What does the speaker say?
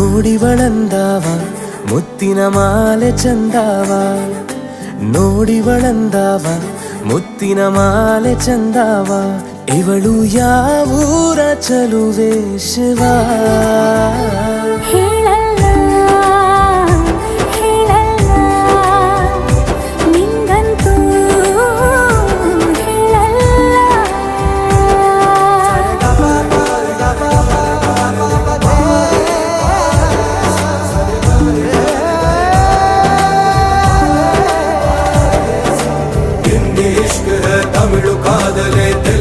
ನೋಡಿವಳಂದಾವ ಮುತ್ತಿನ ಮಾಲೆ ಚಂದಾವ, ನೋಡಿವಳಂದಾವ ಮುತ್ತಿನ ಮಾಲೆ ಚಂದಾವ. ಇವಳು ಯಾವೂರ ಚಲುವೆ ಶಿವ? तमिळु कादले